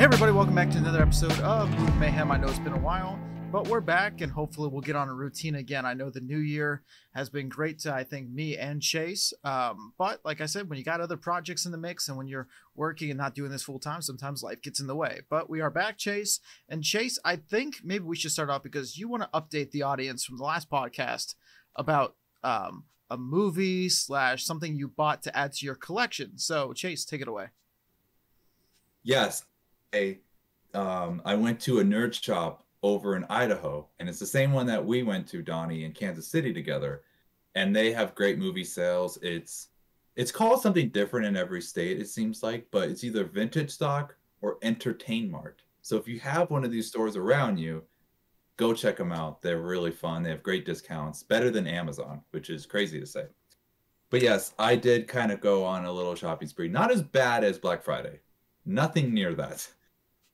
Hey everybody, welcome back to another episode of Mayhem. I know it's been a while, but we're back and hopefully we'll get on a routine again. I know the new year has been great to, I think, me and Chase. But like I said, when you got other projects in the mix and when you're working and not doing this full time, sometimes life gets in the way. But we are back, Chase. And Chase, I think maybe we should start off because you want to update the audience from the last podcast about a movie / something you bought to add to your collection. So Chase, take it away. Yes. I went to a nerd shop over in Idaho, and it's the same one that we went to, Donnie, in Kansas City together. And they have great movie sales. It's called something different in every state, it seems like, but it's either Vintage Stock or Entertain Mart. So if you have one of these stores around you, go check them out. They're really fun. They have great discounts, better than Amazon, which is crazy to say. But yes, I did kind of go on a little shopping spree. Not as bad as Black Friday. Nothing near that.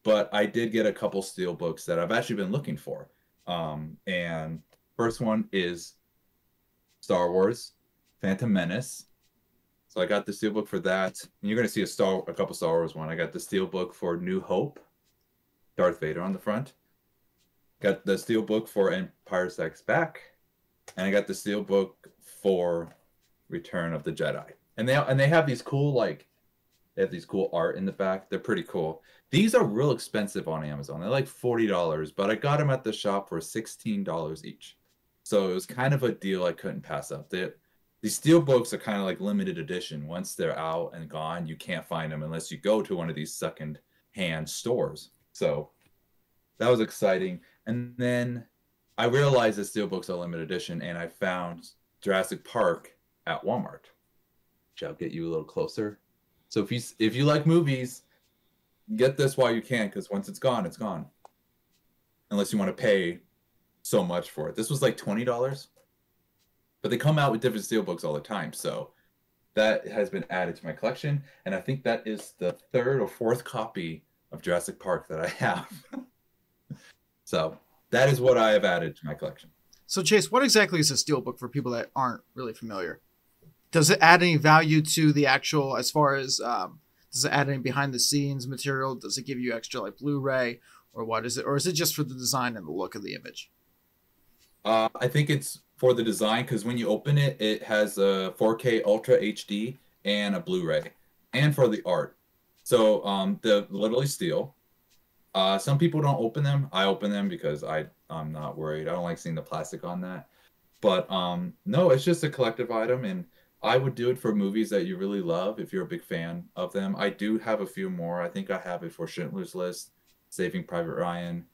But I did get a couple steel books that I've actually been looking for. And first one is Star Wars, Phantom Menace. So I got the steel book for that. And you're going to see a couple Star Wars one. I got the steel book for New Hope, Darth Vader on the front. Got the steel book for Empire Strikes Back. And I got the steel book for Return of the Jedi. And they have these cool, they have these cool art in the back. They're pretty cool. These are real expensive on Amazon. They're like $40, but I got them at the shop for $16 each. So it was kind of a deal I couldn't pass up. These steel books are kind of like limited edition. Once they're out and gone, you can't find them unless you go to one of these second-hand stores. So that was exciting. And then I realized that steel books are limited edition, and I found Jurassic Park at Walmart, which I'll get you a little closer. So if you like movies, get this while you can, because once it's gone, it's gone. Unless you want to pay so much for it. This was like $20. But they come out with different steelbooks all the time. So that has been added to my collection. And I think that is the third or fourth copy of Jurassic Park that I have. So that is what I have added to my collection. So Chase, what exactly is a steelbook for people that aren't really familiar? Does it add any value to the actual, as far as, does it add any behind the scenes material? Does it give you extra like Blu-ray, or what is it? Or is it just for the design and the look of the image? I think it's for the design, because when you open it, it has a 4K Ultra HD and a Blu-ray, and for the art. So they're literally steel. Some people don't open them. I open them because I'm not worried. I don't like seeing the plastic on that. But no, it's just a collective item, and I would do it for movies that you really love if you're a big fan of them. I do have a few more. I think I have it for Schindler's List, Saving Private Ryan,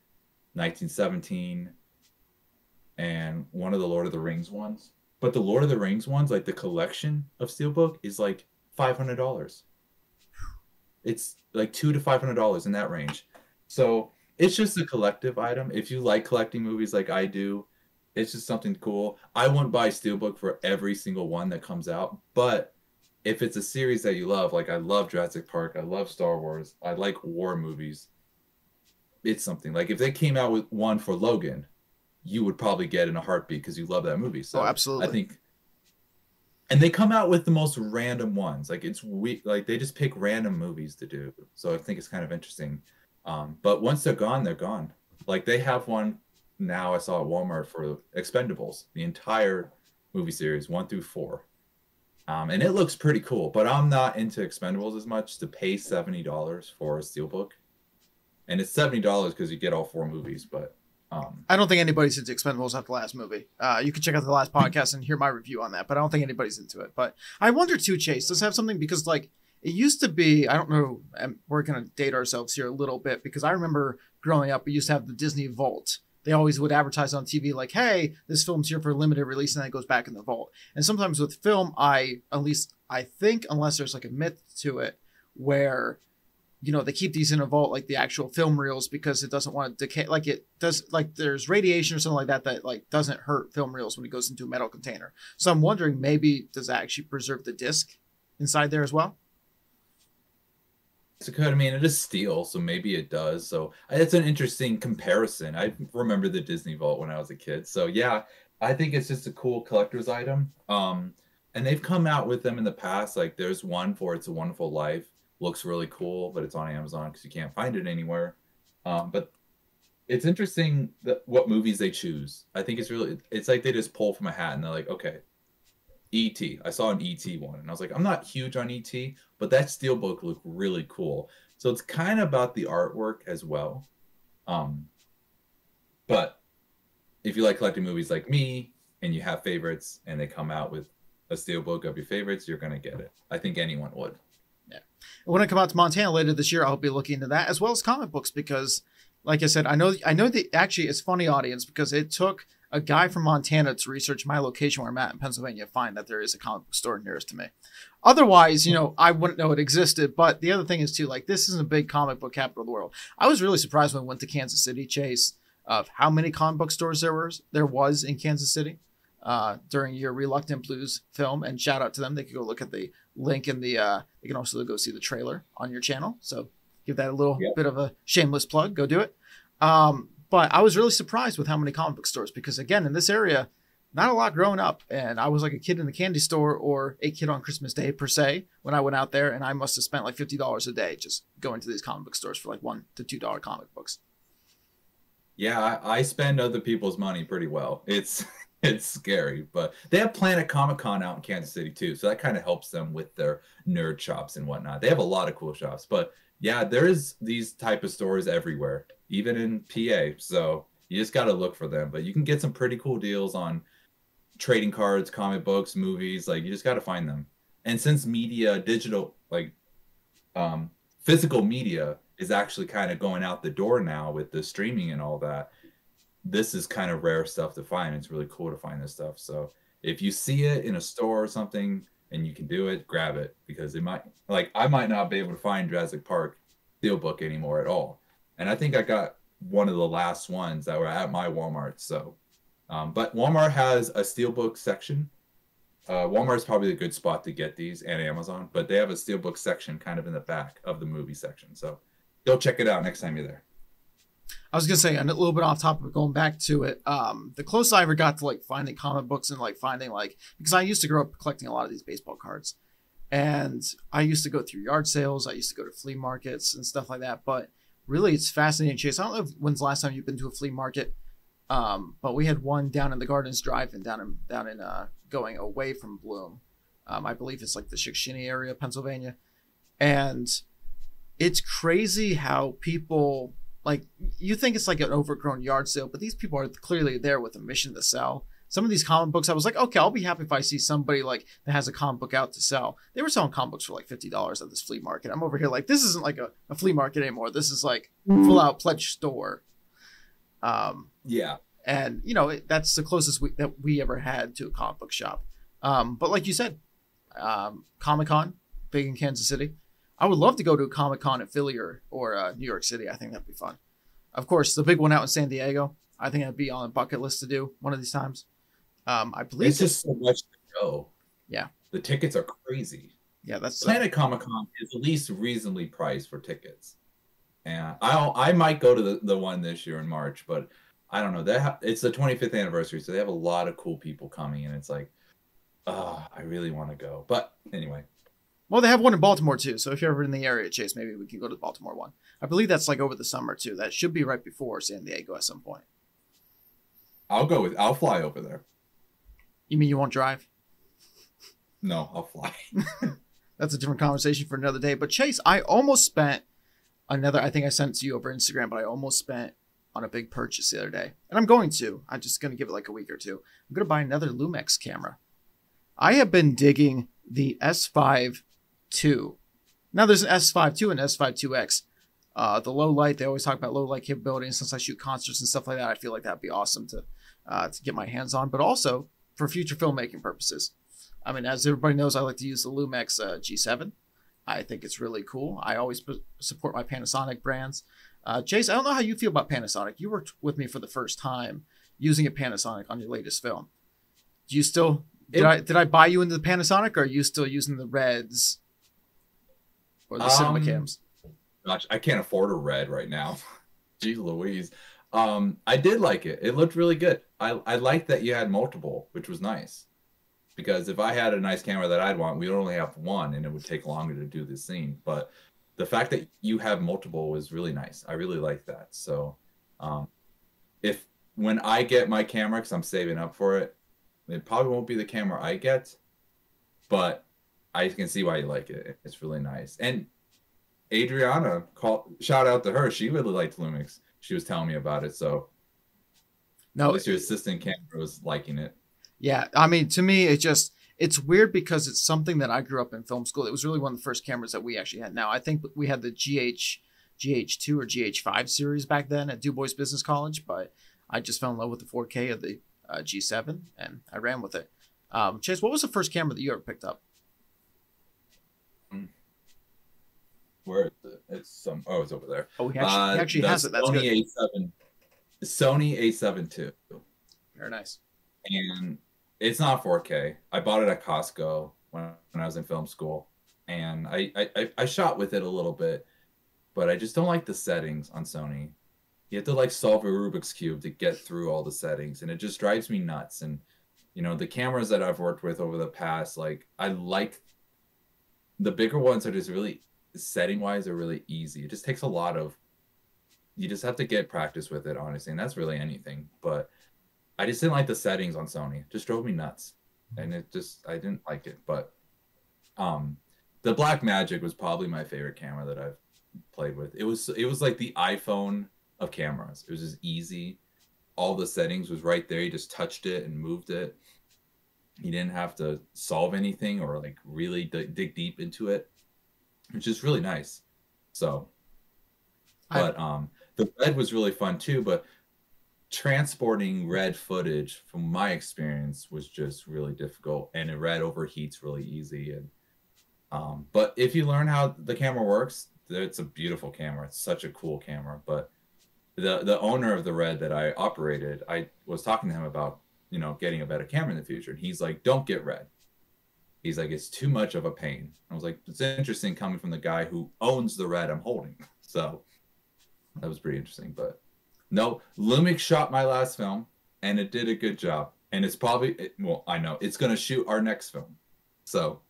1917, and one of the Lord of the Rings ones. But the Lord of the Rings ones, like the collection of Steelbook, is like $500. It's like $200 to $500 in that range. So it's just a collective item. If you like collecting movies like I do, it's just something cool. I wouldn't buy a steelbook for every single one that comes out, but if it's a series that you love, like I love Jurassic Park, I love Star Wars, I like war movies, it's something. Like if they came out with one for Logan, you would probably get in a heartbeat because you love that movie. So absolutely. I think, and they come out with the most random ones. Like it's weird, like they just pick random movies to do. So I think it's kind of interesting. But once they're gone, they're gone. Like they have one now I saw at Walmart for Expendables, the entire movie series 1 through 4, and it looks pretty cool. But I'm not into Expendables as much to pay $70 for a steelbook, and it's $70 because you get all 4 movies. But I don't think anybody's into Expendables after the last movie. You can check out the last podcast and hear my review on that, but I don't think anybody's into it. But I wonder too, Chase, does it have something, because like it used to be, I don't know, and we're gonna date ourselves here a little bit, because I remember growing up we used to have the Disney Vault. They always would advertise on TV like, hey, this film's here for a limited release, and then it goes back in the vault. And sometimes with film, I think, unless there's like a myth to it, where, you know, they keep these in a vault, like the actual film reels, because it doesn't want to decay. Like it does, like there's radiation or something like that that like doesn't hurt film reels when it goes into a metal container. So I'm wondering, maybe does that actually preserve the disc inside there as well? I mean, it is steel, so maybe it does. So it's an interesting comparison. I remember the Disney Vault when I was a kid. So yeah, I think it's just a cool collector's item. And they've come out with them in the past. Like there's one for It's a Wonderful Life, looks really cool, but it's on Amazon because you can't find it anywhere. But it's interesting that what movies they choose. I think it's like they just pull from a hat and they're like, okay, E.T. I saw an E.T. one, and I was like, I'm not huge on E.T., but that steelbook looked really cool. So it's kind of about the artwork as well. But if you like collecting movies like me, and you have favorites, and they come out with a steelbook of your favorites, you're going to get it. I think anyone would. Yeah. When I come out to Montana later this year, I'll be looking into that as well as comic books because, like I said, I know actually it's funny, audience, because it took a guy from Montana to research my location where I'm at in Pennsylvania to find that there is a comic book store nearest to me. Otherwise, I wouldn't know it existed. But the other thing is too, like, this is a big comic book capital of the world. I was really surprised when I went to Kansas City, Chase, of how many comic book stores there was in Kansas City during your Reluctant Blues film. And shout out to them. They could go look at the link in the, they can also go see the trailer on your channel. So give that a little bit of a shameless plug. Go do it. But I was really surprised with how many comic book stores, because again, in this area, not a lot growing up. And I was like a kid in the candy store or a kid on Christmas Day per se, when I went out there, and I must have spent like $50 a day just going to these comic book stores for like $1 to $2 comic books. Yeah, I spend other people's money pretty well. It's scary, but they have Planet Comic Con out in Kansas City too. So that kind of helps them with their nerd shops and whatnot. They have a lot of cool shops, but yeah, there's these type of stores everywhere, even in PA. So you just got to look for them, but you can get some pretty cool deals on trading cards, comic books, movies. Like, you just got to find them. And since media, digital, like physical media is actually kind of going out the door now with the streaming and all that, this is kind of rare stuff to find. It's really cool to find this stuff. So if you see it in a store or something and you can do it, grab it, because it might, like, I might not be able to find Jurassic Park steelbook anymore at all. And I think I got one of the last ones that were at my Walmart. So, but Walmart has a steelbook section. Walmart's probably a good spot to get these, and Amazon, but they have a steelbook section kind of in the back of the movie section. So go check it out next time you're there. I was gonna say, a little bit off topic, going back to it. The closest I ever got to like finding comic books and like finding like, because I used to grow up collecting a lot of these baseball cards, and I used to go through yard sales. I used to go to flea markets and stuff like that. But really, it's fascinating, Chase. I don't know when's the last time you've been to a flea market, but we had one down in the Gardens Drive-In down in going away from Bloom. I believe it's like the Shikshini area, Pennsylvania, and it's crazy how people. Like, you think it's like an overgrown yard sale, but these people are clearly there with a mission to sell. Some of these comic books, I was like, okay, I'll be happy if I see somebody like that has a comic book out to sell. They were selling comic books for like $50 at this flea market. I'm over here like, this isn't like a flea market anymore. This is like full out pledge store. Yeah. And, that's the closest that we ever had to a comic book shop. But like you said, Comic-Con, big in Kansas City. I would love to go to a Comic-Con in Philly or New York City. I think that'd be fun. Of course, the big one out in San Diego, I think that'd be on a bucket list to do one of these times. I believe it's just so much to go. Yeah. The tickets are crazy. Yeah, that's Planet Comic-Con is at least reasonably priced for tickets. And I might go to the one this year in March, but I don't know. It's the 25th anniversary, so they have a lot of cool people coming, and it's like, I really want to go. But anyway. Well, they have one in Baltimore too. So if you're ever in the area, Chase, maybe we can go to the Baltimore one. I believe that's like over the summer too. That should be right before San Diego at some point. I'll fly over there. You mean you won't drive? No, I'll fly. That's a different conversation for another day. But Chase, I almost spent I think I sent it to you over Instagram, but I almost spent on a big purchase the other day. And I'm going to. I'm just going to give it like a week or two. I'm going to buy another Lumix camera. I have been digging the S5 II. Now there's an S5 II and S5 IIX. The low light, they always talk about low light capability, and since I shoot concerts and stuff like that, I feel like that'd be awesome to get my hands on, but also for future filmmaking purposes. I mean, as everybody knows, I like to use the Lumix G7. I think it's really cool. I always support my Panasonic brands. Chase, I don't know how you feel about Panasonic. You worked with me for the first time using a Panasonic on your latest film. Do you still... Did I buy you into the Panasonic, or are you still using the Reds or the cinema cams? Gosh, I can't afford a Red right now. Gee Louise. I did like it. It looked really good. I liked that you had multiple, which was nice. Because if I had a nice camera that I'd want, we'd only have one, and it would take longer to do the scene. But the fact that you have multiple was really nice. I really like that. So if when I get my camera, because I'm saving up for it, it probably won't be the camera I get, but I can see why you like it. It's really nice. And Adriana, shout out to her. She really liked Lumix. She was telling me about it. So No, at least your assistant camera was liking it. Yeah, I mean, to me, it's weird because it's something that I grew up in film school. It was really one of the first cameras that we actually had. Now, I think we had the GH2 or GH5 series back then at Du Bois Business College, but I just fell in love with the 4K of the G7 and I ran with it. Chase, what was the first camera that you ever picked up? Where is it? It's it's over there. Oh, he actually has it. That's Sony good. A7, Sony A7 II. Very nice. And it's not 4K. I bought it at Costco when I was in film school, and I shot with it a little bit, but I just don't like the settings on Sony. You have to like solve a Rubik's Cube to get through all the settings, and it just drives me nuts. And you know, the cameras that I've worked with over the past, like I like the bigger ones are just really setting wise are really easy. It just takes a lot of, you just have to get practice with it, honestly, and that's really anything. But I just didn't like the settings on Sony. It just drove me nuts. And I didn't like it. But the Blackmagic was probably my favorite camera that I've played with. It was like the iPhone of cameras. It was just easy. All the settings was right there. You just touched it and moved it. You didn't have to solve anything or like really dig deep into it, which is really nice. So, but the red was really fun too. But transporting red footage, from my experience, was just really difficult, and it red overheats really easy. And but if you learn how the camera works, it's a beautiful camera. It's such a cool camera. But the owner of the red that I operated, I was talking to him about, you know, getting a better camera in the future, and he's like, don't get red. He's like, it's too much of a pain. I was like, it's interesting coming from the guy who owns the red I'm holding. So that was pretty interesting. But no, Lumix shot my last film, and it did a good job. And it's probably, well, I know it's going to shoot our next film. So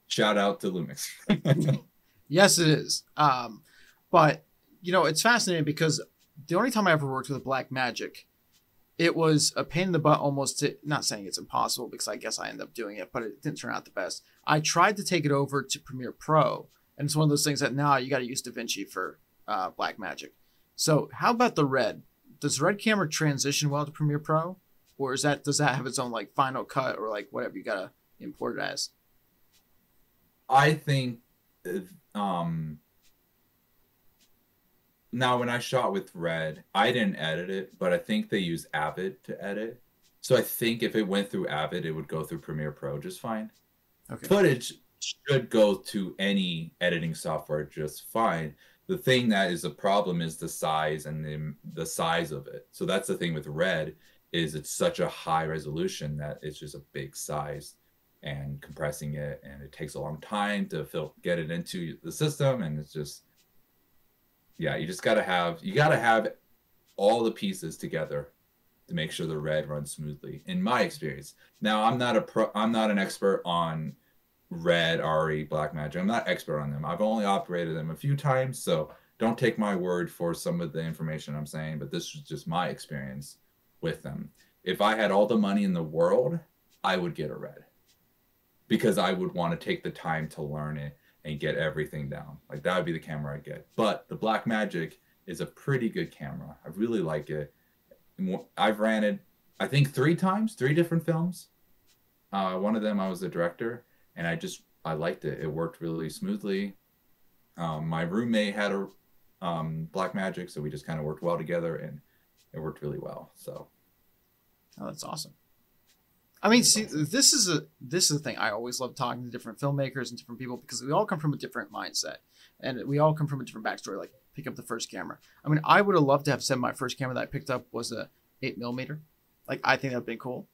shout out to Lumix. Yes, it is. But, you know, it's fascinating because the only time I ever worked with a Blackmagic, it was a pain in the butt almost to, not saying it's impossible because I guess I ended up doing it, but it didn't turn out the best. I tried to take it over to Premiere Pro, and it's one of those things that now you got to use DaVinci for Blackmagic. So how about the red? Does the red camera transition well to Premiere Pro? Or does that have its own like Final Cut or like whatever you got to import it as? I think now when I shot with red, I didn't edit it, but I think they use Avid to edit. So I think if it went through Avid, it would go through Premiere Pro just fine. Okay. Footage should go to any editing software just fine. The thing that is a problem is the size and the size of it. So that's the thing with red, is it's such a high resolution that it's just a big size, and compressing it, and it takes a long time to get it into the system, and it's just, yeah, you gotta have all the pieces together to make sure the red runs smoothly, in my experience. Now, I'm not an expert on red, RE, Blackmagic. I'm not expert on them. I've only operated them a few times, so don't take my word for some of the information I'm saying, but this was just my experience with them. If I had all the money in the world, I would get a red, because I would want to take the time to learn it and get everything down. Like, that would be the camera I'd get. But the Blackmagic is a pretty good camera. I really like it. I've ran it, I think 3 times, 3 different films. One of them I was the director, and I liked it. It worked really smoothly. My roommate had a Blackmagic, so we just kind of worked well together, and it worked really well. So, oh, that's awesome. I mean, see, this is the thing. I always love talking to different filmmakers and different people, because we all come from a different mindset, and we all come from a different backstory. Like, pick up the first camera. I mean, I would have loved to have said my first camera that I picked up was a 8mm. Like, I think that'd been cool.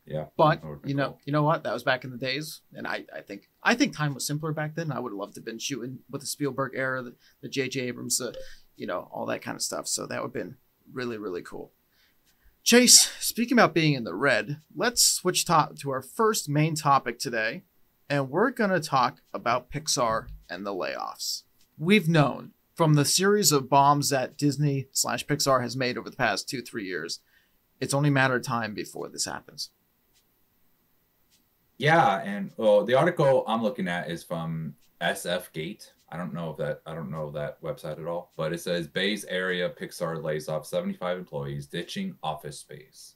Yeah. But you know what? That was back in the days, and I think time was simpler back then. I would have loved to have been shooting with the Spielberg era, the J.J. Abrams, all that kind of stuff. So that would have been really, really cool. Chase, speaking about being in the red, let's switch to our first main topic today. and we're going to talk about Pixar and the layoffs. We've known from the series of bombs that Disney/Pixar has made over the past 2-3 years, it's only a matter of time before this happens. Yeah, and well, the article I'm looking at is from SF Gate. I don't know that website at all, but it says Bay's area Pixar lays off 75 employees, ditching office space.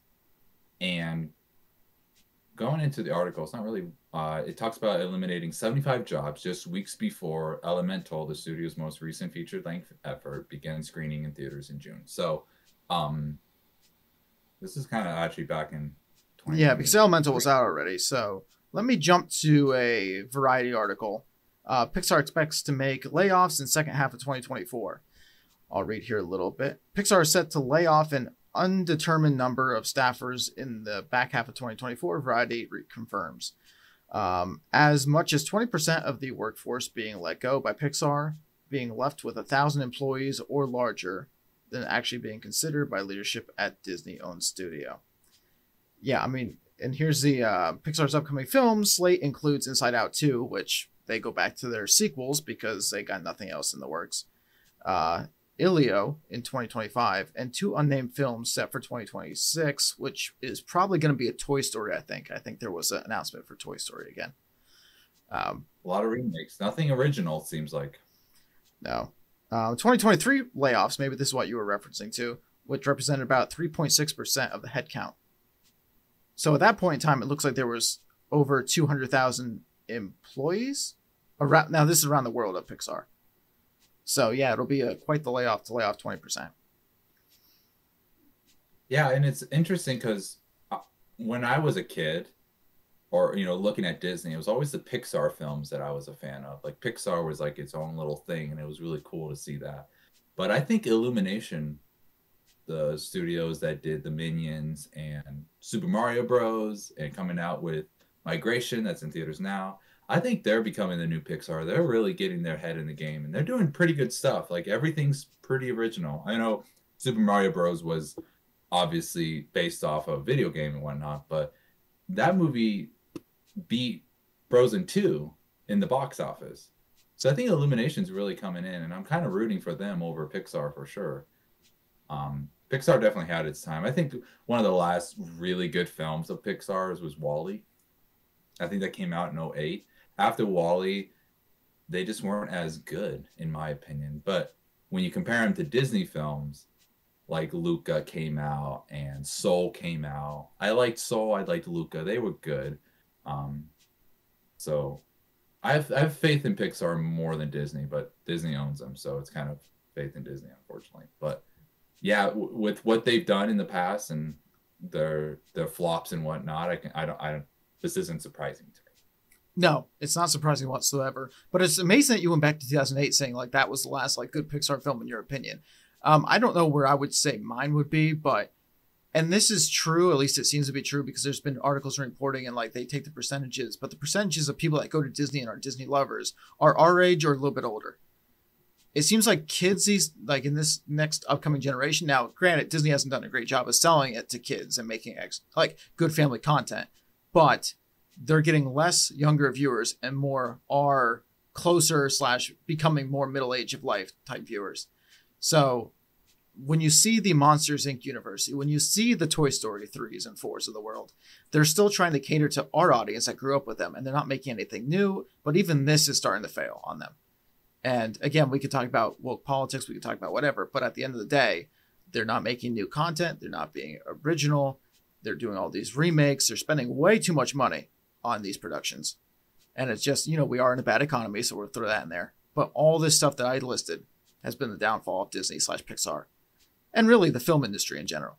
And going into the article, it's not really. It talks about eliminating 75 jobs just weeks before Elemental, the studio's most recent feature-length effort, began screening in theaters in June. So, this is kind of actually back in. Yeah, because Elemental was out already. So let me jump to a Variety article. Pixar expects to make layoffs in second half of 2024. I'll read here a little bit. Pixar is set to lay off an undetermined number of staffers in the back half of 2024, Variety confirms. As much as 20% of the workforce being let go by Pixar, being left with 1,000 employees or larger than actually being considered by leadership at Disney-owned studio. Yeah, I mean, and here's the Pixar's upcoming film slate includes Inside Out 2, which they go back to their sequels because they got nothing else in the works. Ilio in 2025, and 2 unnamed films set for 2026, which is probably going to be a Toy Story, I think. I think there was an announcement for Toy Story again. A lot of remakes. Nothing original, it seems like. No. 2023 layoffs, maybe this is what you were referencing to, which represented about 3.6% of the headcount. So at that point in time, it looks like there was over 200,000 employees. Now, this is around the world of Pixar. So, yeah, it'll be quite the layoff to lay off 20%. Yeah, and it's interesting because when I was a kid, or, looking at Disney, it was always the Pixar films that I was a fan of. Like, Pixar was like its own little thing, and it was really cool to see that. But I think Illumination, the studios that did the Minions and Super Mario Bros. And coming out with Migration, that's in theaters now, I think they're becoming the new Pixar. They're really getting their head in the game, and they're doing pretty good stuff. Like, everything's pretty original. I know Super Mario Bros. Was obviously based off a video game and whatnot, but that movie beat Frozen 2 in the box office. So I think Illumination's really coming in, and I'm kind of rooting for them over Pixar for sure. Pixar definitely had its time. I think one of the last really good films of Pixar's was WALL-E. I think that came out in 2008. After WALL-E, they just weren't as good, in my opinion. But when you compare them to Disney films, like Luca came out and Soul came out. I liked Soul. I liked Luca. They were good. So I have faith in Pixar more than Disney, but Disney owns them, so it's kind of faith in Disney, unfortunately. But yeah, with what they've done in the past and their flops and whatnot, I don't. This isn't surprising to me. No, it's not surprising whatsoever. But it's amazing that you went back to 2008 saying like that was the last like good Pixar film in your opinion. I don't know where I would say mine would be, but and this is true, at least it seems to be true because there's been articles reporting and like they take the percentages, but the percentages of people that go to Disney and are Disney lovers are our age or a little bit older. It seems like kids in this next upcoming generation. Now, granted, Disney hasn't done a great job of selling it to kids and making like good family content, but they're getting less younger viewers and more are closer / becoming more middle age of life type viewers. So when you see the Monsters Inc. universe, when you see the Toy Story 3s and 4s of the world, they're still trying to cater to our audience that grew up with them, and they're not making anything new, but even this is starting to fail on them. And again, we could talk about woke politics, we could talk about whatever, but at the end of the day, they're not making new content, they're not being original, they're doing all these remakes, they're spending way too much money on these productions. And it's just, we are in a bad economy, so we'll throw that in there. But all this stuff that I listed has been the downfall of Disney/Pixar. And really the film industry in general.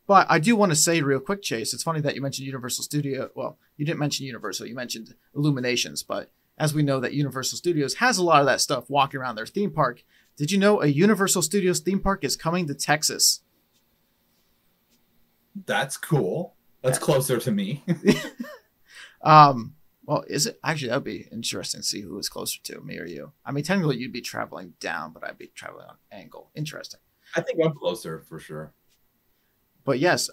But I do want to say real quick, Chase, it's funny that you mentioned Universal Studio. Well, you didn't mention Universal, you mentioned Illuminations. But as we know that Universal Studios has a lot of that stuff walking around their theme park. Did you know a Universal Studios theme park is coming to Texas? That's cool. That's closer to me. Well, is it? Actually, that would be interesting to see who is closer to, me or you. I mean, technically you'd be traveling down, but I'd be traveling on angle. Interesting. I think I'm closer for sure. But yes,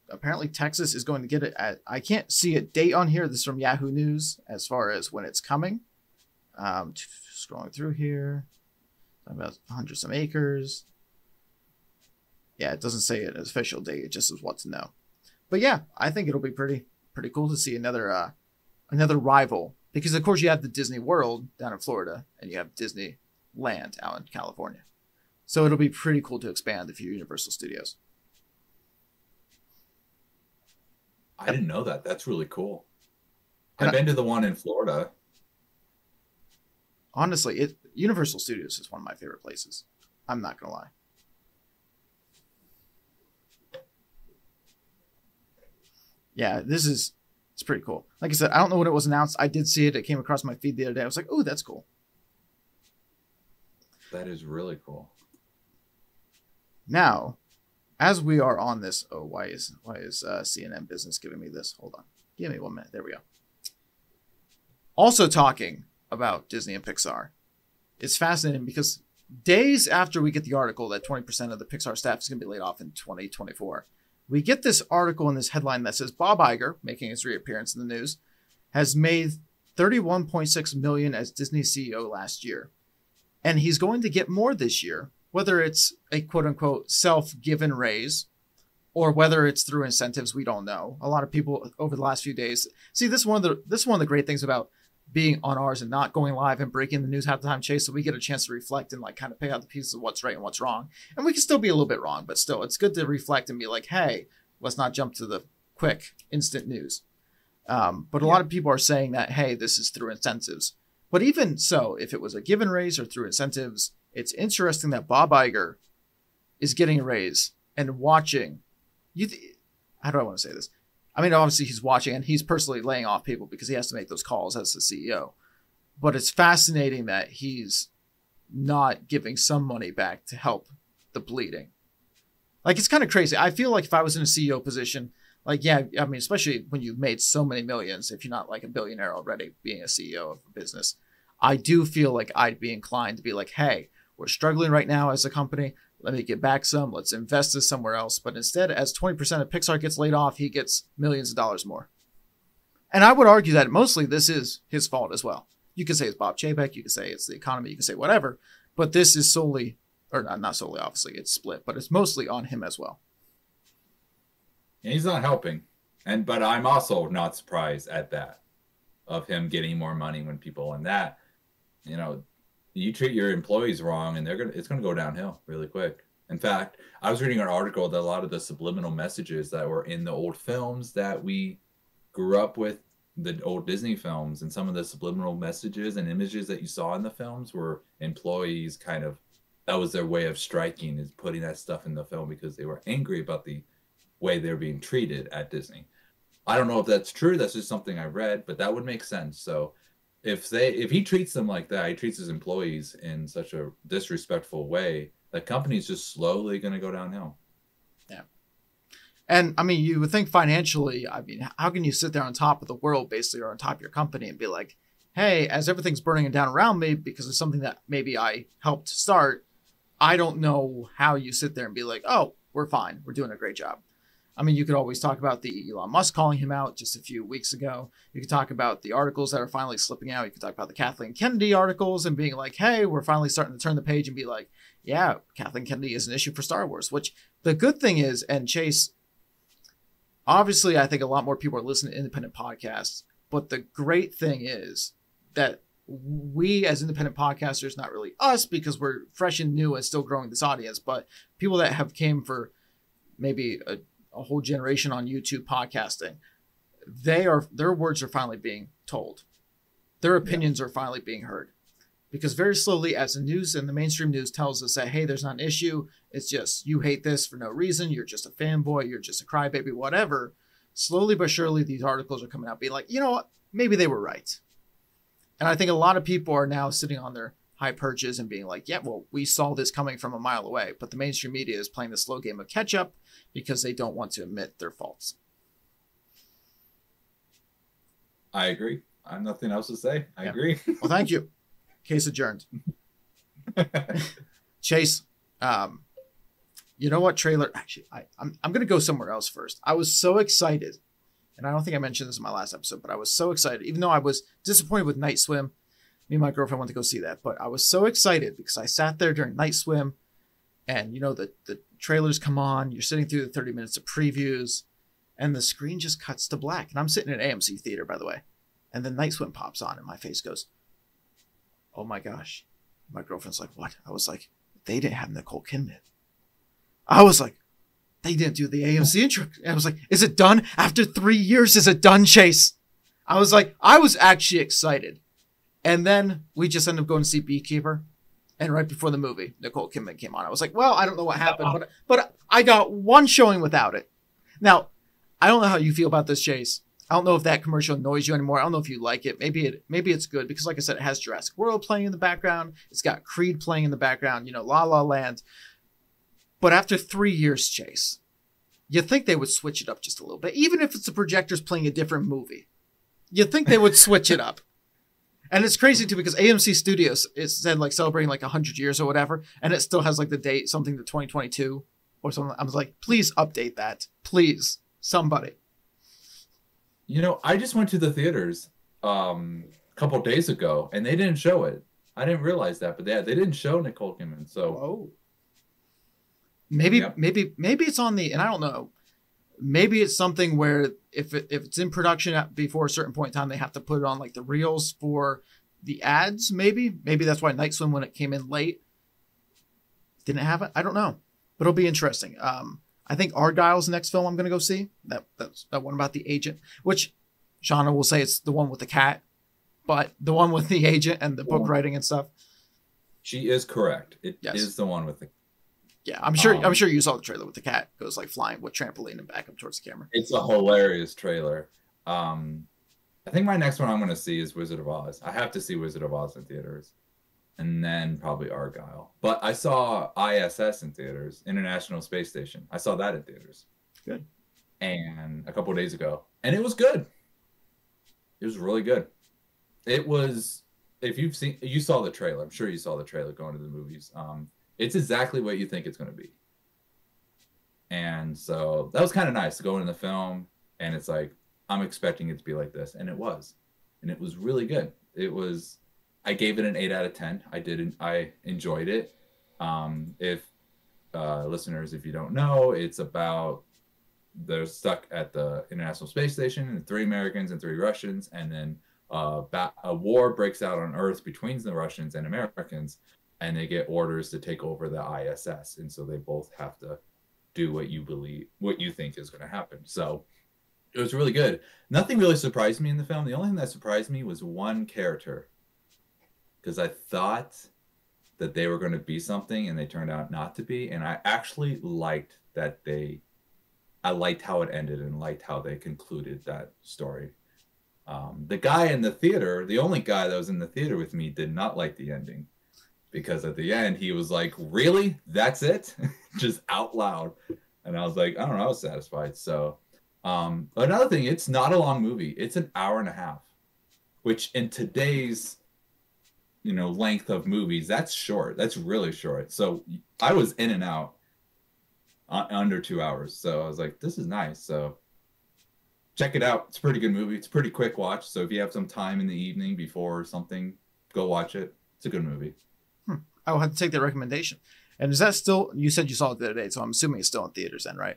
apparently Texas is going to get it at, I can't see a date on here. This is from Yahoo News as far as when it's coming. Scrolling through here, about 100 some acres. Yeah, it doesn't say an official date. It just says what to know. But yeah, I think it'll be pretty cool to see another rival, because of course you have the Disney World down in Florida and you have Disneyland out in California. So it'll be pretty cool to expand a few Universal Studios. I didn't know that. That's really cool. I've been to the one in Florida. Honestly, Universal Studios is one of my favorite places. I'm not gonna lie. Yeah, it's pretty cool. Like I said, I don't know when it was announced. I did see it. It came across my feed the other day. I was like, oh, that's cool. That is really cool. Now, as we are on this, why is CNN Business giving me this? Hold on. Give me 1 minute. There we go. Also talking about Disney and Pixar. It's fascinating because days after we get the article that 20% of the Pixar staff is going to be laid off in 2024, we get this article in this headline that says Bob Iger, making his reappearance in the news, has made $31.6 million as Disney CEO last year. And he's going to get more this year, whether it's a quote-unquote self-given raise or whether it's through incentives, we don't know. A lot of people over the last few days... See, this is one of the great things about being on ours and not going live and breaking the news half the time, Chase, so we get a chance to reflect and like kind of pick out the pieces of what's right and what's wrong. And we can still be a little bit wrong, but still, it's good to reflect and be like, hey, let's not jump to the quick, instant news. But a lot of people are saying that, hey, this is through incentives. But even so, if it was a given raise or through incentives, it's interesting that Bob Iger is getting a raise and watching. How do I want to say this? I mean, obviously he's watching and he's personally laying off people because he has to make those calls as the CEO. But it's fascinating that he's not giving some money back to help the bleeding. Like, it's kind of crazy. I feel like if I was in a CEO position, like, yeah, I mean, especially when you've made so many millions, if you're not like a billionaire already being a CEO of a business, I do feel like I'd be inclined to be like, hey, we're struggling right now as a company. Let me get back some. Let's invest this somewhere else. But instead, as 20% of Pixar gets laid off, he gets millions of dollars more. And I would argue that mostly this is his fault as well. You can say it's Bob Chapek. You can say it's the economy. You can say whatever. But this is solely, or not solely, obviously, it's split. But it's mostly on him as well. And he's not helping. But I'm also not surprised at that, of him getting more money when people in that, you know, you treat your employees wrong and it's going to go downhill really quick. In fact, I was reading an article that a lot of the subliminal messages that were in the old films that we grew up with, the old Disney films, and some of the subliminal messages and images that you saw in the films were employees that was their way of striking, is putting that stuff in the film because they were angry about the way they're being treated at Disney. I don't know if that's true. That's just something I read, but that would make sense. So if he treats them like that, he treats his employees in such a disrespectful way, the company's just slowly going to go downhill. Yeah. And I mean, you would think financially, I mean, how can you sit there on top of the world basically, or on top of your company and be like, hey, as everything's burning down around me because of something that maybe I helped start, I don't know how you sit there and be like, oh, we're fine. We're doing a great job. I mean, you could always talk about the Elon Musk calling him out just a few weeks ago. You could talk about the articles that are finally slipping out. You could talk about the Kathleen Kennedy articles and being like, hey, we're finally starting to turn the page and be like, yeah, Kathleen Kennedy is an issue for Star Wars, which the good thing is, and Chase, obviously, I think a lot more people are listening to independent podcasts, but the great thing is that we as independent podcasters, not really us because we're fresh and new and still growing this audience, but people that have came for maybe a whole generation on YouTube podcasting, their words are finally being told. Their opinions are finally being heard. Because very slowly, as the news and the mainstream news tells us that, hey, there's not an issue, it's just you hate this for no reason, you're just a fanboy, you're just a crybaby, whatever, slowly but surely these articles are coming out being like, you know what, maybe they were right. And I think a lot of people are now sitting on their high perches and being like, yeah, well, we saw this coming from a mile away. But the mainstream media is playing the slow game of catch up because they don't want to admit their faults. I agree. I have nothing else to say. I agree. Well, thank you. Case adjourned. Chase, You know what trailer? Actually, I'm going to go somewhere else first. I was so excited. And I don't think I mentioned this in my last episode, but I was so excited. Even though I was disappointed with Night Swim, me and my girlfriend went to go see that. But I was so excited because I sat there during Night Swim and, you know, the trailers come on. You're sitting through the 30 minutes of previews and the screen just cuts to black. And I'm sitting in an AMC theater, by the way. And then Night Swim pops on and my face goes, oh my gosh. My girlfriend's like, what? I was like, they didn't have Nicole Kidman. I was like, they didn't do the AMC intro. And I was like, is it done? After 3 years, is it done, Chase? I was like, I was actually excited. And then we just ended up going to see Beekeeper. And right before the movie, Nicole Kidman came on. I was like, well, I don't know what happened, but I got one showing without it. Now, I don't know how you feel about this, Chase. I don't know if that commercial annoys you anymore. I don't know if you like it. Maybe it's good because, like I said, it has Jurassic World playing in the background. It's got Creed playing in the background, you know, La La Land. But after 3 years, Chase, you'd think they would switch it up just a little bit. Even if it's the projectors playing a different movie, you'd think they would switch it up. And it's crazy too because AMC Studios is said like celebrating like 100 years or whatever, and it still has like the date something to 2022 or something. I was like, please update that, please, somebody. You know, I just went to the theaters a couple days ago, and they didn't show it. I didn't realize that, but they didn't show Nicole Kidman. So, maybe it's on the, and I don't know. Maybe it's something where if it's in production before a certain point in time, they have to put it on like the reels for the ads. Maybe that's why Night Swim, when it came in late, didn't have it. I don't know, but it'll be interesting. I think Argyle's the next film I'm going to go see. That's that one about the agent, which Shauna will say it's the one with the cat, but the one with the agent and the book writing and stuff. She is correct. It is the one with the. Yeah, I'm sure you saw the trailer with the cat goes like flying with trampoline and back up towards the camera. It's a hilarious trailer. I think my next one I'm going to see is Wizard of Oz. I have to see Wizard of Oz in theaters, and then probably Argyle. But I saw ISS in theaters, International Space Station. I saw that in theaters. Good. And a couple of days ago, and it was good. It was really good. It was. If you saw the trailer, I'm sure you saw the trailer going to the movies. It's exactly what you think it's going to be. And so that was kind of nice to go into the film. And it's like, I'm expecting it to be like this. And it was. And it was really good. I gave it an 8 out of 10. I enjoyed it. If listeners, if you don't know, it's about they're stuck at the International Space Station, and 3 Americans and 3 Russians. And then a war breaks out on Earth between the Russians and Americans. And they get orders to take over the ISS, and so they both have to do what you think is going to happen. So it was really good. Nothing really surprised me in the film. The only thing that surprised me was one character, because I thought that they were going to be something, and they turned out not to be. And I actually liked that I liked how it ended, and liked how they concluded that story. The guy in the theater, the only guy that was in the theater with me, did not like the ending. Because at the end, he was like, really? That's it? Just out loud. And I was like, I don't know, I was satisfied. So another thing, it's not a long movie. It's an hour and a half, which in today's, length of movies, that's short. That's really short. So I was in and out under 2 hours. So I was like, this is nice. So check it out. It's a pretty good movie. It's a pretty quick watch. So if you have some time in the evening before something, go watch it. It's a good movie. I will have to take that recommendation. And is that still, you said you saw it the other day, so I'm assuming it's still in theaters then, right?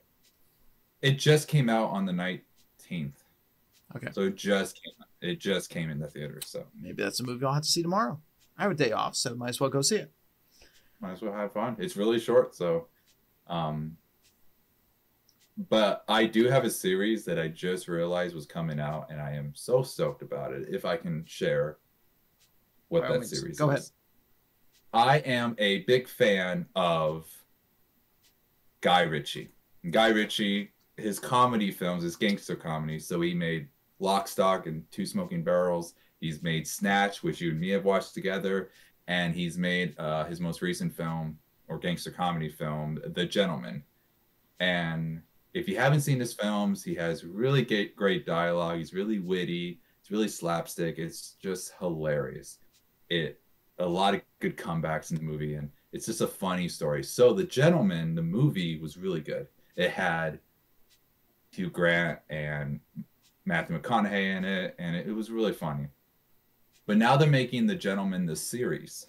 It just came out on the 19th. Okay. So it just came in the theaters. So maybe that's a movie I'll have to see tomorrow. I have a day off, so might as well go see it. Might as well have fun. It's really short, so but I do have a series that I just realized was coming out, and I am so stoked about it. If I can share what that series is. Go ahead. I am a big fan of Guy Ritchie. Guy Ritchie, his comedy films, his gangster comedy. So he made Lock, Stock, and Two Smoking Barrels. He's made Snatch, which you and me have watched together. And he's made his most recent film, or gangster comedy film, The Gentleman. And if you haven't seen his films, he has really great dialogue. He's really witty. It's really slapstick. It's just hilarious. A lot of good comebacks in the movie, and It's just a funny story. So The Gentleman, the movie, was really good. It had Hugh Grant and Matthew McConaughey in it, and it was really funny. But now they're making The Gentleman the series,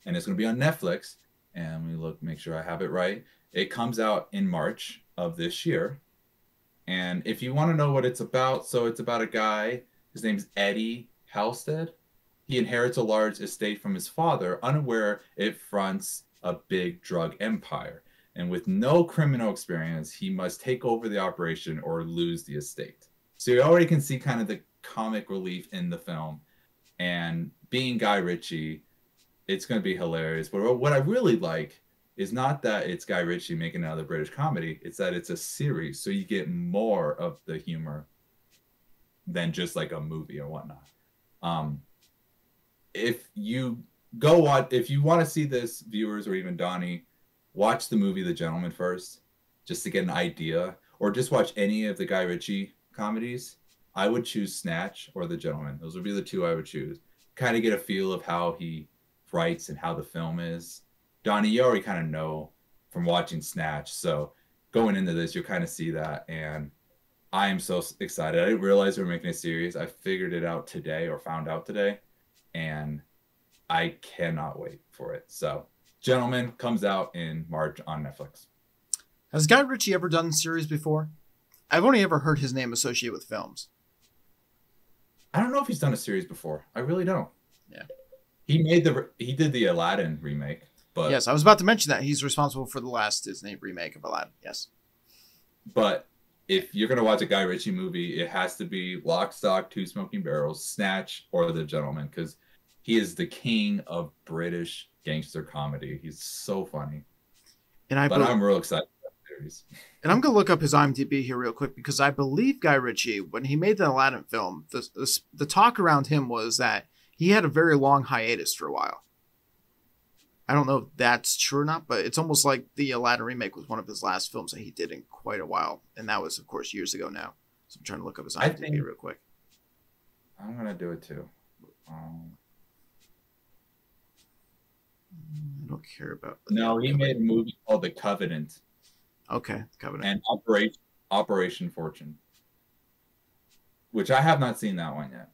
and it's going to be on Netflix. And we make sure I have it right. It comes out in March of this year. And if you want to know what it's about, so it's about a guy, his name's Eddie Halstead. He inherits a large estate from his father, unaware it fronts a big drug empire. And with no criminal experience, he must take over the operation or lose the estate. So you already can see kind of the comic relief in the film. And being Guy Ritchie, it's going to be hilarious. But what I really like is not that it's Guy Ritchie making another British comedy. It's that it's a series. So you get more of the humor than just like a movie or whatnot. If you want to see this, viewers, or even Donnie, watch the movie The Gentleman first, just to get an idea, or just watch any of the Guy Ritchie comedies. I would choose Snatch or The Gentleman. Those would be the two I would choose. Kind of get a feel of how he writes and how the film is. Donnie, you already kind of know from watching Snatch, so going into this, you'll kind of see that, and I am so excited. I didn't realize we were making a series. I figured it out today, or found out today, and I cannot wait for it. So, Gentleman comes out in March on Netflix. Has Guy Ritchie ever done series before? I've only ever heard his name associated with films. I don't know if he's done a series before. I really don't. Yeah. He did the Aladdin remake, but yes, I was about to mention that he's responsible for the last Disney remake of Aladdin. Yes. But if you're gonna watch a Guy Ritchie movie, it has to be Lock, Stock, Two Smoking Barrels, Snatch, or The Gentleman, because he is the king of British gangster comedy. He's so funny. I'm real excited about the series. And I'm gonna look up his IMDb here real quick, because I believe Guy Ritchie, when he made the Aladdin film, the talk around him was that he had a very long hiatus for a while. I don't know if that's true or not, but it's almost like the Aladdin remake was one of his last films that he did in quite a while. And that was, of course, years ago now. So I'm trying to look up his IMDb real quick. I'm going to do it too. I don't care about... No, he made a movie called The Covenant. Okay, Covenant. And Operation Fortune, which I have not seen that one yet.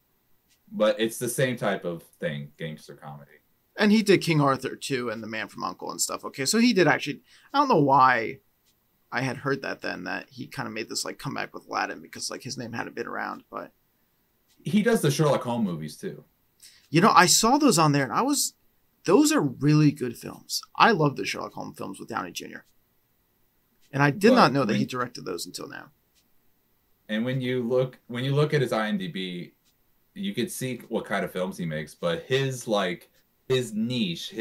But it's the same type of thing, gangster comedy. And he did King Arthur too, and The Man from U.N.C.L.E. and stuff. Okay, so he did actually. I don't know why I had heard that then, that he kind of made this like comeback with Aladdin, because like his name hadn't been around. But he does the Sherlock Holmes movies too. You know, I saw those on there, and those are really good films. I love the Sherlock Holmes films with Downey Jr. And I did not know that he directed those until now. And when you look at his IMDb, you could see what kind of films he makes, but his niche,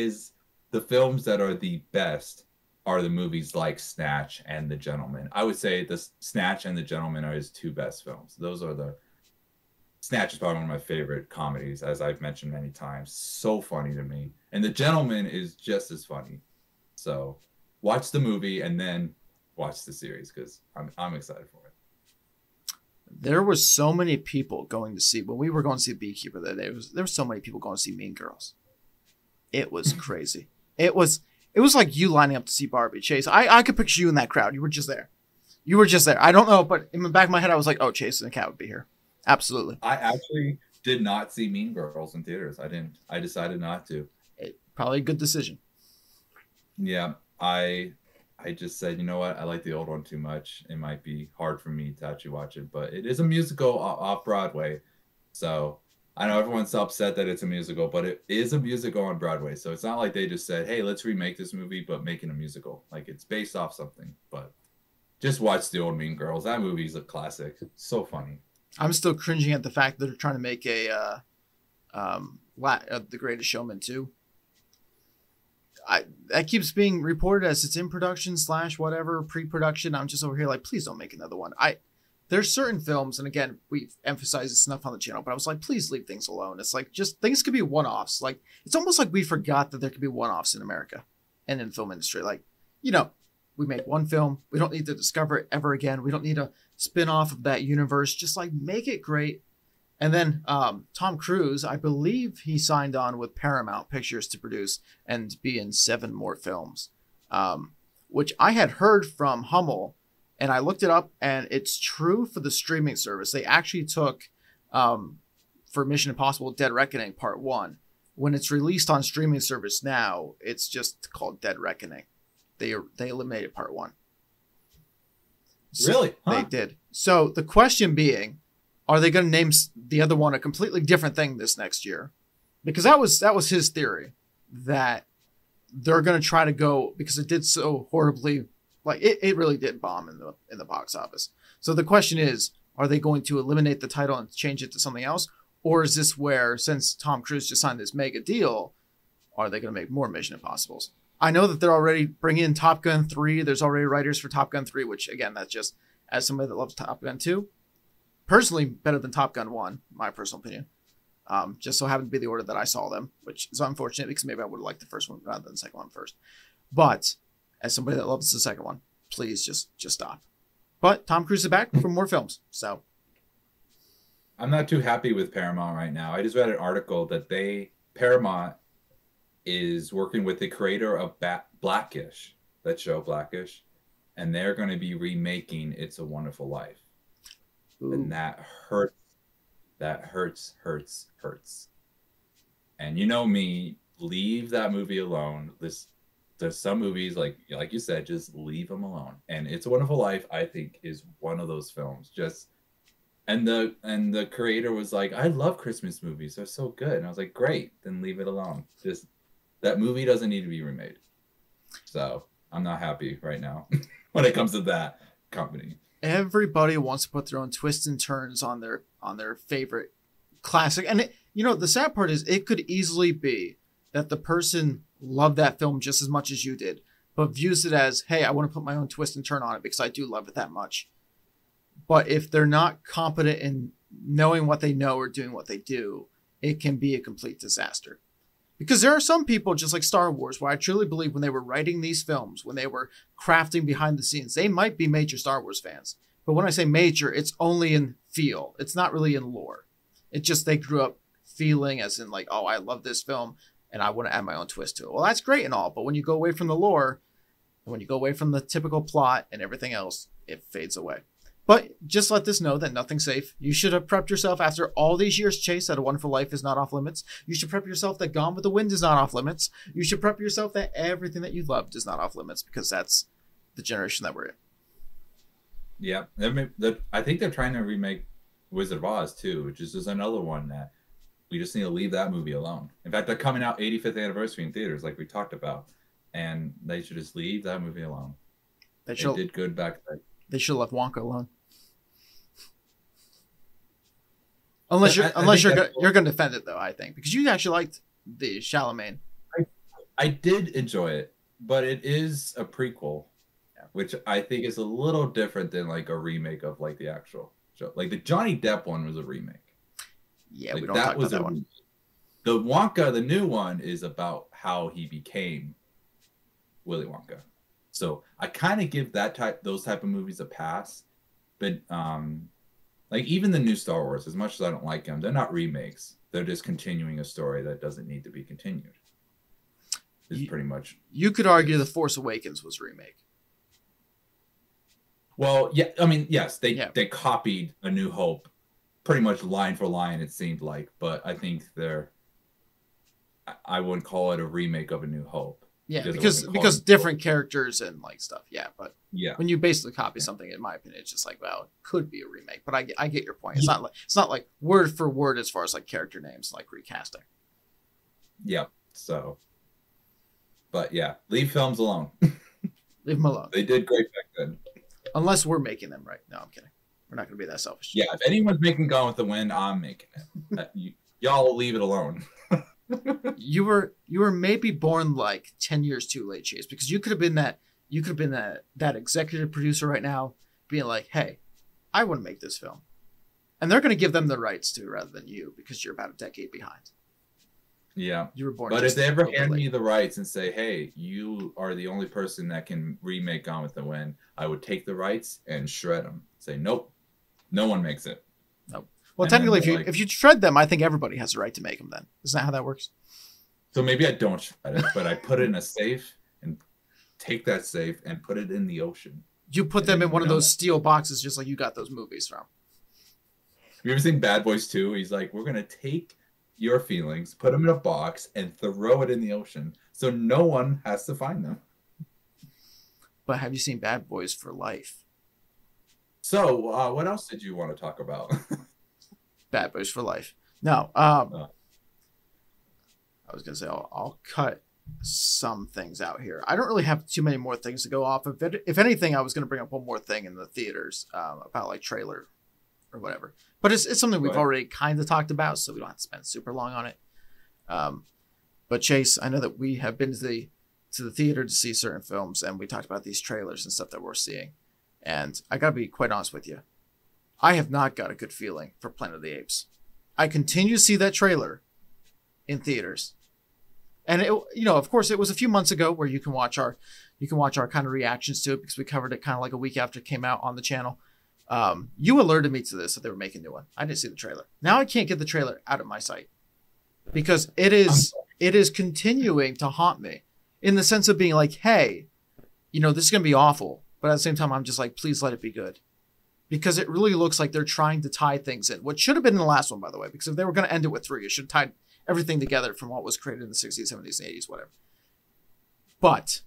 the films that are the best are the movies like Snatch and The Gentleman. I would say the Snatch and The Gentleman are his two best films. Snatch is probably one of my favorite comedies, as I've mentioned many times. So funny to me. And The Gentleman is just as funny. So watch the movie and then watch the series, because I'm excited for it. There was so many people going to see, when we were going to see Beekeeper that day, there were so many people going to see Mean Girls. It was crazy. It was like you lining up to see Barbie. Chase, I could picture you in that crowd. You were just there. I don't know, but in the back of my head, I was like, oh, Chase and the cat would be here. Absolutely. I actually did not see Mean Girls in theaters. I didn't. I decided not to. Probably a good decision. Yeah, I just said, you know what? I like the old one too much. It might be hard for me to actually watch it, but it is a musical off Broadway. So I know everyone's upset that it's a musical, but it is a musical on Broadway. So it's not like they just said, hey, let's remake this movie, but making a musical. Like, it's based off something. But just watch the old Mean Girls. That movie's a classic. It's so funny. I'm still cringing at the fact that they're trying to make The Greatest Showman 2. That keeps being reported as it's in production / whatever, pre-production. I'm just over here like, please don't make another one. There's certain films, and again, we've emphasized this enough on the channel, but I was like, please leave things alone. It's like, just things could be one-offs. Like, it's almost like we forgot that there could be one-offs in America and in the film industry. Like, you know, we make one film. We don't need to discover it ever again. We don't need a spin-off of that universe. Just like, make it great And then Tom Cruise, I believe he signed on with Paramount Pictures to produce and be in 7 more films, which I had heard from Hummel, and I looked it up, and it's true for the streaming service. They actually took, for Mission Impossible Dead Reckoning Part 1, when it's released on streaming service now, it's just called Dead Reckoning. They eliminated Part 1. So Really? Huh? They did. So the question being, are they going to name the other one a completely different thing this next year? Because that was his theory, that they're going to try to go, because it did so horribly, like it really did bomb in the box office. So the question is, are they going to eliminate the title and change it to something else? Or is this where, since Tom Cruise just signed this mega deal, are they going to make more Mission Impossibles? I know that they're already bringing in Top Gun 3. There's already writers for Top Gun 3, which, again, that's just, as somebody that loves Top Gun 2, personally better than Top Gun 1, my personal opinion. Just so happened to be the order that I saw them, which is unfortunate because maybe I would have liked the first one rather than the second one first. But as somebody that loves the second one, please just stop. But Tom Cruise is back for more films, so. I'm not too happy with Paramount right now. I just read an article that Paramount is working with the creator of Blackish, that show Blackish, and they're going to be remaking It's a Wonderful Life. Ooh. And that hurts. That hurts. And you know me, leave that movie alone. There's some movies, like you said, just leave them alone. And It's a Wonderful Life, I think, is one of those films. And the creator was like, I love Christmas movies. They're so good. And I was like, great, then leave it alone. That movie doesn't need to be remade. So I'm not happy right now when it comes to that company. Everybody wants to put their own twists and turns on their favorite classic. And the sad part is it could easily be that the person loved that film just as much as you did, but views it as, hey, I want to put my own twist and turn on it because I do love it that much. But if they're not competent in knowing what they know or doing what they do, it can be a complete disaster. Because there are some people, just like Star Wars, where I truly believe when they were writing these films, when they were crafting behind the scenes, they might be major Star Wars fans. But when I say major, it's only in feel. It's not really in lore. It's just they grew up feeling as in like, oh, I love this film and I want to add my own twist to it. Well, that's great and all. But when you go away from the lore, when you go away from the typical plot and everything else, it fades away. But just let this know that nothing's safe. You should have prepped yourself after all these years, Chase, that A Wonderful Life is not off limits. You should prep yourself that Gone with the Wind is not off limits. You should prep yourself that everything that you loved is not off limits, because that's the generation that we're in. Yeah. I think they're trying to remake Wizard of Oz, too, which is just another one that we just need to leave that movie alone. In fact, they're coming out 85th anniversary in theaters, like we talked about, and they should just leave that movie alone. They did good back then. They should have left Wonka alone. Unless you're going to defend it, though, I think, because you actually liked the Chalamet. I did enjoy it, but it is a prequel, which I think is a little different than like a remake of like the actual show. Like the Johnny Depp one was a remake. Yeah, like, we don't talk about that one. The Wonka, the new one, is about how he became Willy Wonka. So I kind of give those type of movies a pass, but like even the new Star Wars, as much as I don't like them, they're not remakes. They're just continuing a story that doesn't need to be continued. Is pretty much. You could argue The Force Awakens was a remake. Well, yeah, I mean, yes, they copied A New Hope pretty much line for line, it seemed like, but I think I wouldn't call it a remake of A New Hope. Yeah, because different characters and like stuff. Yeah, but yeah, when you basically copy something, in my opinion, it's just like, well, it could be a remake. But I get your point. It's not like word for word as far as like character names, like recasting. Yeah. So, but yeah, leave films alone. Leave them alone. They did great back then. Unless we're making them, right? No, I'm kidding. We're not going to be that selfish. Yeah, if anyone's making Gone with the Wind, I'm making it. Y'all will leave it alone. You were maybe born like 10 years too late, Chase, because you could have been that executive producer right now being like, hey, I want to make this film. And they're going to give them the rights to rather than you, because you're about a decade behind. Yeah. You were born. But if they ever hand me the rights and say, hey, you are the only person that can remake Gone with the Wind, I would take the rights and shred them. Say, nope, no one makes it. Nope. Well, And technically, then if you shred them, I think everybody has the right to make them. Then isn't that how that works? so maybe I don't shred it, but I put it in a safe and take that safe and put it in the ocean. You put And them then in one of know. those steel boxes, just like you got those movies from. Have you ever seen Bad Boys 2? He's like, we're gonna take your feelings, put them in a box, and throw it in the ocean, so no one has to find them. But have you seen Bad Boys for Life? So, what else did you want to talk about? Bad Boys for Life. No. I was gonna say I'll cut some things out here. I don't really have too many more things to go off of. If anything, I was gonna bring up one more thing in the theaters about like trailer or whatever. But it's something we've already kind of talked about, so we don't have to spend super long on it. But Chase, I know that we have been to the theater to see certain films, and we talked about these trailers and stuff that we're seeing. And I gotta be quite honest with you, I have not got a good feeling for Planet of the Apes. I continue to see that trailer in theaters, and of course, it was a few months ago where you can watch our kind of reactions to it because we covered it kind of like a week after it came out on the channel. You alerted me to this, that they were making a new one. I didn't see the trailer. Now I can't get the trailer out of my sight because it is continuing to haunt me in the sense of being like, hey, this is going to be awful. But at the same time, I'm just like, please let it be good. Because it really looks like they're trying to tie things in. What should have been in the last one, by the way, because if they were going to end it with 3, it should tie everything together from what was created in the 60s, 70s, and 80s, whatever. But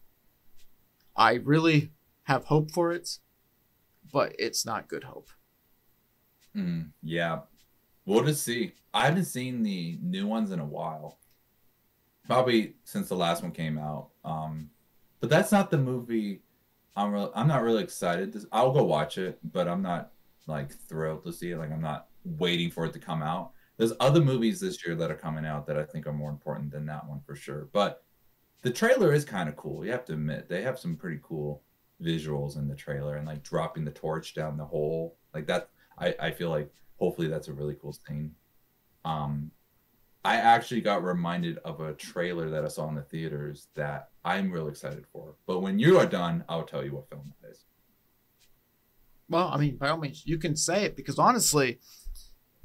I really have hope for it. But it's not good hope. Yeah. We'll just see. I haven't seen the new ones in a while. Probably since the last one came out. But that's not the movie I'm not really excited. I'll go watch it, but I'm not like thrilled to see it. Like I'm not waiting for it to come out. There's other movies this year that are coming out that I think are more important than that one for sure. But the trailer is kind of cool. You have to admit, they have some pretty cool visuals in the trailer and like dropping the torch down the hole like that. I feel like hopefully that's a really cool scene. I actually got reminded of a trailer that I saw in the theaters that I'm real excited for. But when you are done, I'll tell you what film that is. Well, I mean, by all means, you can say it because honestly,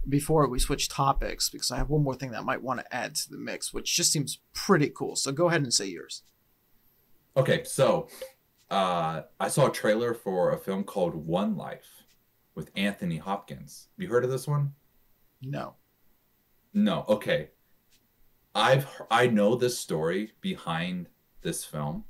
before we switch topics, because I have one more thing that I might want to add to the mix, which just seems pretty cool. So go ahead and say yours. Okay, so I saw a trailer for a film called One Life with Anthony Hopkins. Have you heard of this one? No. No. Okay. I know this story behind this film,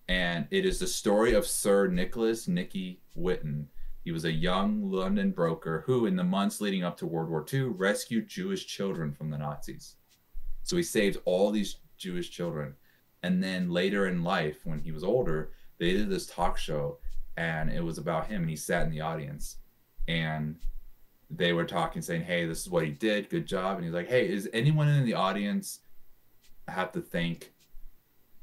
and it is the story of Sir Nicholas Nicky Whitten. He was a young London broker who, in the months leading up to World War II, rescued Jewish children from the Nazis. So he saved all these Jewish children. And then later in life, when he was older, they did this talk show, and it was about him, and he sat in the audience. And they were talking, saying, hey, this is what he did. Good job. And he's like, hey, is anyone in the audience have to thank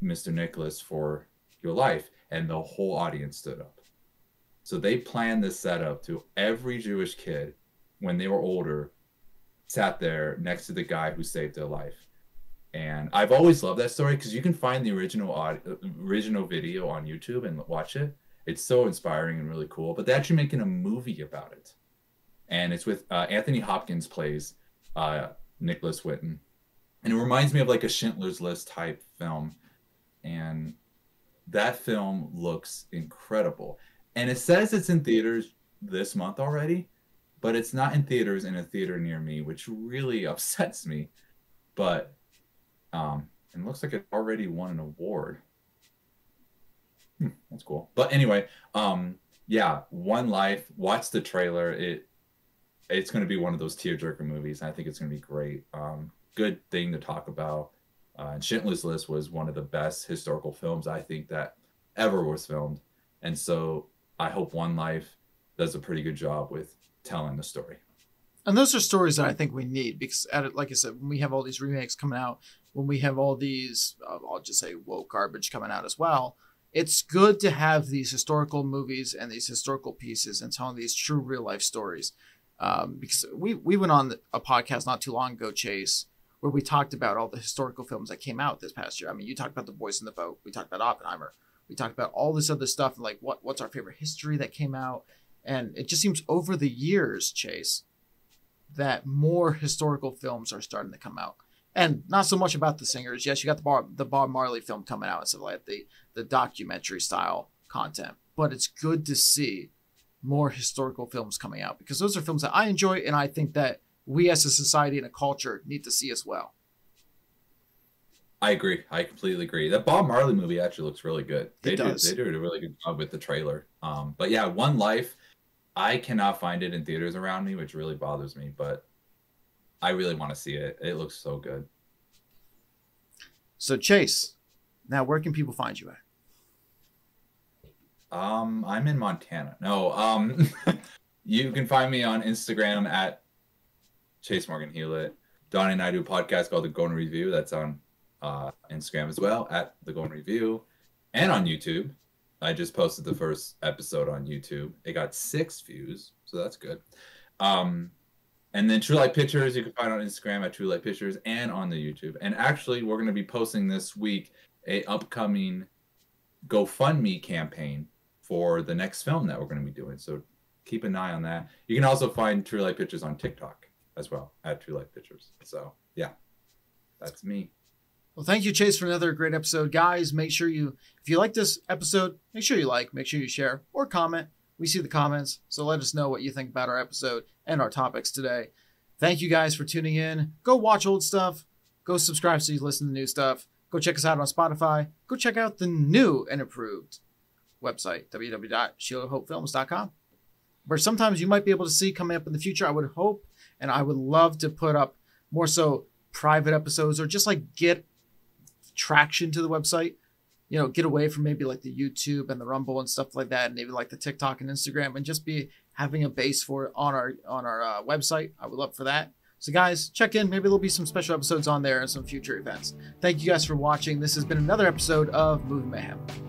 Mr. Nicholas for your life? And the whole audience stood up. So they planned this setup to every Jewish kid, when they were older, sat there next to the guy who saved their life. And I've always loved that story because you can find the original video on YouTube and watch it. It's so inspiring and really cool. But they're actually making a movie about it. And it's with Anthony Hopkins plays Nicholas Whitten. And it reminds me of like a Schindler's List type film. And that film looks incredible. And it says it's in theaters this month already, but it's not in theaters in a theater near me, which really upsets me. But it looks like it already won an award. That's cool. But anyway, yeah, One Life, watch the trailer. It's going to be one of those tearjerker movies. I think it's going to be great. Good thing to talk about. And Schindler's List was one of the best historical films I think that ever was filmed. And so I hope One Life does a pretty good job with telling the story. And those are stories that I think we need because, like I said, when we have all these remakes coming out, when we have all these, I'll just say woke garbage coming out as well, it's good to have these historical movies and these historical pieces and telling these true real life stories. Because we went on a podcast not too long ago, Chase, where we talked about all the historical films that came out this past year. I mean, you talked about The Boys in the Boat. We talked about Oppenheimer. We talked about all this other stuff and like what's our favorite history that came out. And it just seems over the years, Chase, that more historical films are starting to come out. And not so much about the singers. Yes, you got the Bob Marley film coming out and stuff like that, the documentary style content. But it's good to see more historical films coming out, because those are films that I enjoy, and I think that we as a society and a culture need to see as well. I agree. I completely agree. That Bob Marley movie actually looks really good. They did a really good job with the trailer. But yeah, One Life, I cannot find it in theaters around me, which really bothers me, but I really want to see it. It looks so good. So Chase, now where can people find you at? I'm in Montana. No, you can find me on Instagram at Chase Morgan Hulett. Donnie and I do a podcast called The Golden Review. That's on Instagram as well, at The Golden Review, and on YouTube. I just posted the first episode on YouTube. It got 6 views, so that's good. And then True Light Pictures, you can find on Instagram at True Light Pictures and on the YouTube. And actually, we're going to be posting this week a upcoming GoFundMe campaign for the next film that we're going to be doing. So keep an eye on that. You can also find True Light Pictures on TikTok as well, at True Light Pictures. So yeah, that's me. Well, thank you, Chase, for another great episode. Guys, make sure if you like this episode, make sure you share or comment. We see the comments, so let us know what you think about our episode and our topics today. Thank you guys for tuning in. Go watch old stuff. Go subscribe so you listen to new stuff. Go check us out on Spotify. Go check out the new and improved website, www.shieldofhopefilms.com, where sometimes you might be able to see coming up in the future. I would hope, and I would love to put up more so private episodes, or just like get traction to the website, get away from maybe like the YouTube and the Rumble and stuff like that, and maybe like the TikTok and Instagram, and just be having a base for it on our website. I would love for that. So guys, check in. Maybe there'll be some special episodes on there and some future events. Thank you guys for watching. This has been another episode of Movie Mayhem.